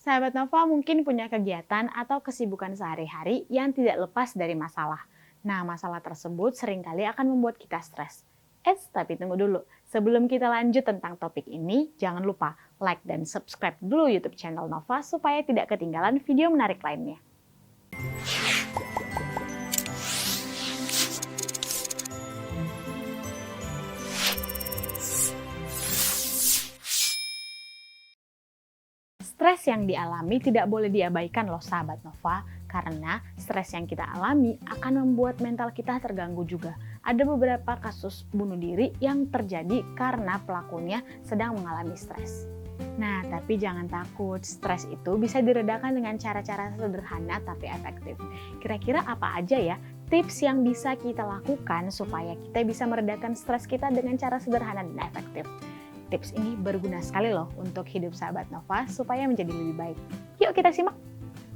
Sahabat Nova mungkin punya kegiatan atau kesibukan sehari-hari yang tidak lepas dari masalah. Nah, masalah tersebut seringkali akan membuat kita stres. Tapi tunggu dulu. Sebelum kita lanjut tentang topik ini, jangan lupa like dan subscribe dulu YouTube channel Nova supaya tidak ketinggalan video menarik lainnya. Stres yang dialami tidak boleh diabaikan loh sahabat Nova, karena stres yang kita alami akan membuat mental kita terganggu juga. Ada beberapa kasus bunuh diri yang terjadi karena pelakunya sedang mengalami stres. Nah, tapi jangan takut, stres itu bisa diredakan dengan cara-cara sederhana tapi efektif. Kira-kira apa aja ya tips yang bisa kita lakukan supaya kita bisa meredakan stres kita dengan cara sederhana dan efektif? Tips ini berguna sekali loh untuk hidup sahabat Nova supaya menjadi lebih baik. Yuk kita simak.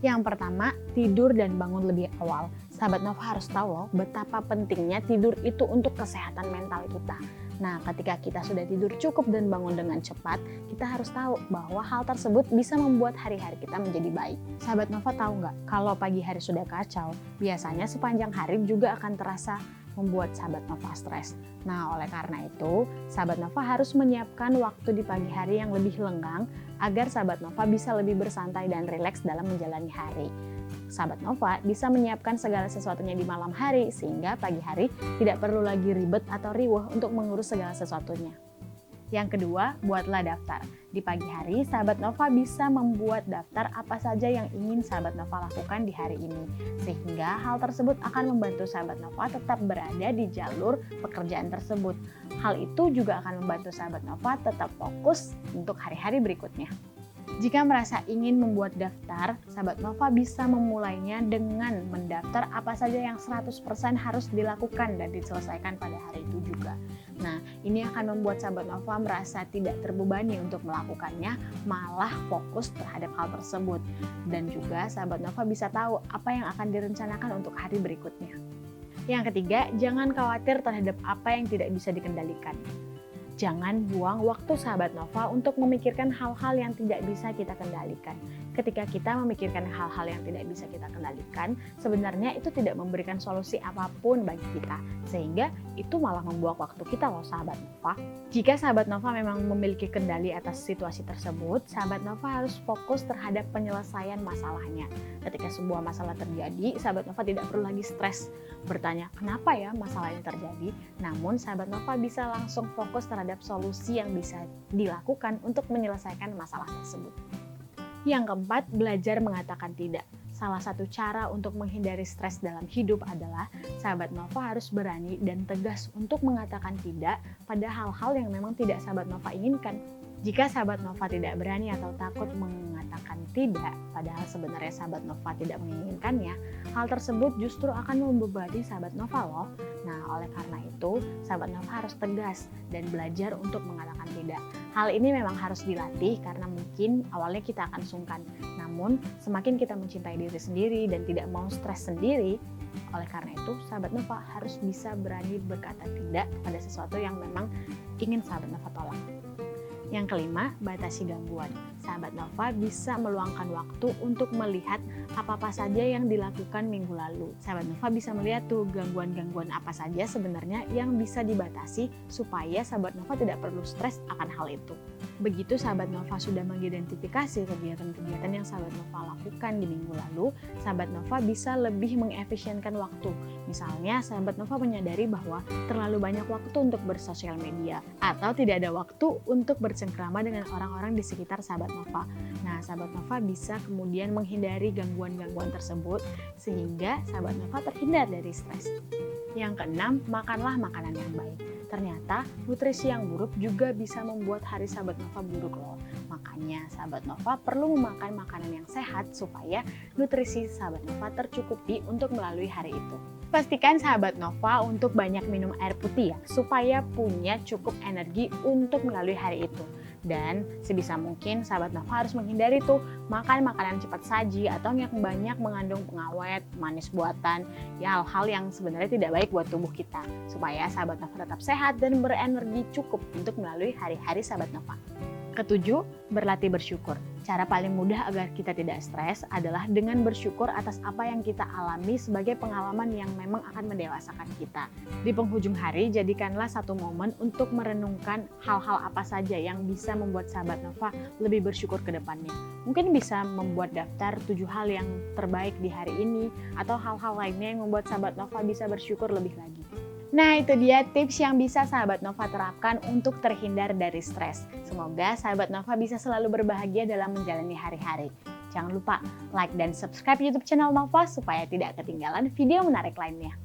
Yang pertama, tidur dan bangun lebih awal. Sahabat Nova harus tahu loh betapa pentingnya tidur itu untuk kesehatan mental kita. Nah, ketika kita sudah tidur cukup dan bangun dengan cepat, kita harus tahu bahwa hal tersebut bisa membuat hari-hari kita menjadi baik. Sahabat Nova tahu nggak, kalau pagi hari sudah kacau, biasanya sepanjang hari juga akan terasa membuat sahabat Nova stres. Nah, oleh karena itu, sahabat Nova harus menyiapkan waktu di pagi hari yang lebih lenggang agar sahabat Nova bisa lebih bersantai dan rileks dalam menjalani hari. Sahabat Nova bisa menyiapkan segala sesuatunya di malam hari sehingga pagi hari tidak perlu lagi ribet atau riweuh untuk mengurus segala sesuatunya. Yang kedua, buatlah daftar. Di pagi hari, sahabat Nova bisa membuat daftar apa saja yang ingin sahabat Nova lakukan di hari ini. Sehingga hal tersebut akan membantu sahabat Nova tetap berada di jalur pekerjaan tersebut. Hal itu juga akan membantu sahabat Nova tetap fokus untuk hari-hari berikutnya. Jika merasa ingin membuat daftar, sahabat Nova bisa memulainya dengan mendaftar apa saja yang 100% harus dilakukan dan diselesaikan pada hari itu juga. Nah, ini akan membuat sahabat Nova merasa tidak terbebani untuk melakukannya, malah fokus terhadap hal tersebut. Dan juga sahabat Nova bisa tahu apa yang akan direncanakan untuk hari berikutnya. Yang ketiga, jangan khawatir terhadap apa yang tidak bisa dikendalikan. Jangan buang waktu sahabat Nova untuk memikirkan hal-hal yang tidak bisa kita kendalikan. Ketika kita memikirkan hal-hal yang tidak bisa kita kendalikan, sebenarnya itu tidak memberikan solusi apapun bagi kita. Sehingga itu malah membuang waktu kita loh sahabat Nova. Jika sahabat Nova memang memiliki kendali atas situasi tersebut, sahabat Nova harus fokus terhadap penyelesaian masalahnya. Ketika sebuah masalah terjadi, sahabat Nova tidak perlu lagi stres bertanya kenapa ya masalah ini terjadi. Namun sahabat Nova bisa langsung fokus terhadap solusi yang bisa dilakukan untuk menyelesaikan masalah tersebut. Yang keempat, belajar mengatakan tidak. Salah satu cara untuk menghindari stres dalam hidup adalah sahabat Nova harus berani dan tegas untuk mengatakan tidak pada hal-hal yang memang tidak sahabat Nova inginkan. Jika sahabat Nova tidak berani atau takut mengatakan tidak, padahal sebenarnya sahabat Nova tidak menginginkannya, hal tersebut justru akan membebani sahabat Nova loh. Nah, oleh karena itu, sahabat Nova harus tegas dan belajar untuk mengatakan tidak. Hal ini memang harus dilatih karena mungkin awalnya kita akan sungkan. Namun, semakin kita mencintai diri sendiri dan tidak mau stres sendiri, oleh karena itu, sahabat Nova harus bisa berani berkata tidak pada sesuatu yang memang ingin sahabat Nova tolak. Yang kelima, batasi gangguan. Sahabat Nova bisa meluangkan waktu untuk melihat apa-apa saja yang dilakukan minggu lalu. Sahabat Nova bisa melihat tuh gangguan-gangguan apa saja sebenarnya yang bisa dibatasi supaya sahabat Nova tidak perlu stres akan hal itu. Begitu sahabat Nova sudah mengidentifikasi kegiatan-kegiatan yang sahabat Nova lakukan di minggu lalu, sahabat Nova bisa lebih mengefisienkan waktu. Misalnya, sahabat Nova menyadari bahwa terlalu banyak waktu untuk bersosial media atau tidak ada waktu untuk bercengkrama dengan orang-orang di sekitar sahabat Nova. Nah, sahabat Nova bisa kemudian menghindari gangguan-gangguan tersebut sehingga sahabat Nova terhindar dari stres. Yang keenam, makanlah makanan yang baik. Ternyata nutrisi yang buruk juga bisa membuat hari sahabat Nova buruk loh. Makanya sahabat Nova perlu memakan makanan yang sehat supaya nutrisi sahabat Nova tercukupi untuk melalui hari itu. Pastikan sahabat Nova untuk banyak minum air putih ya, supaya punya cukup energi untuk melalui hari itu. Dan sebisa mungkin sahabat Nova harus menghindari tuh makan makanan cepat saji atau yang banyak mengandung pengawet, manis buatan, ya hal-hal yang sebenarnya tidak baik buat tubuh kita. Supaya sahabat Nova tetap sehat dan berenergi cukup untuk melalui hari-hari sahabat Nova. Ketujuh, berlatih bersyukur. Cara paling mudah agar kita tidak stres adalah dengan bersyukur atas apa yang kita alami sebagai pengalaman yang memang akan mendewasakan kita. Di penghujung hari, jadikanlah satu momen untuk merenungkan hal-hal apa saja yang bisa membuat sahabat Nova lebih bersyukur ke depannya. Mungkin bisa membuat daftar 7 hal yang terbaik di hari ini, atau hal-hal lainnya yang membuat sahabat Nova bisa bersyukur lebih lagi. Nah, itu dia tips yang bisa sahabat Nova terapkan untuk terhindar dari stres. Semoga sahabat Nova bisa selalu berbahagia dalam menjalani hari-hari. Jangan lupa like dan subscribe YouTube channel Nova supaya tidak ketinggalan video menarik lainnya.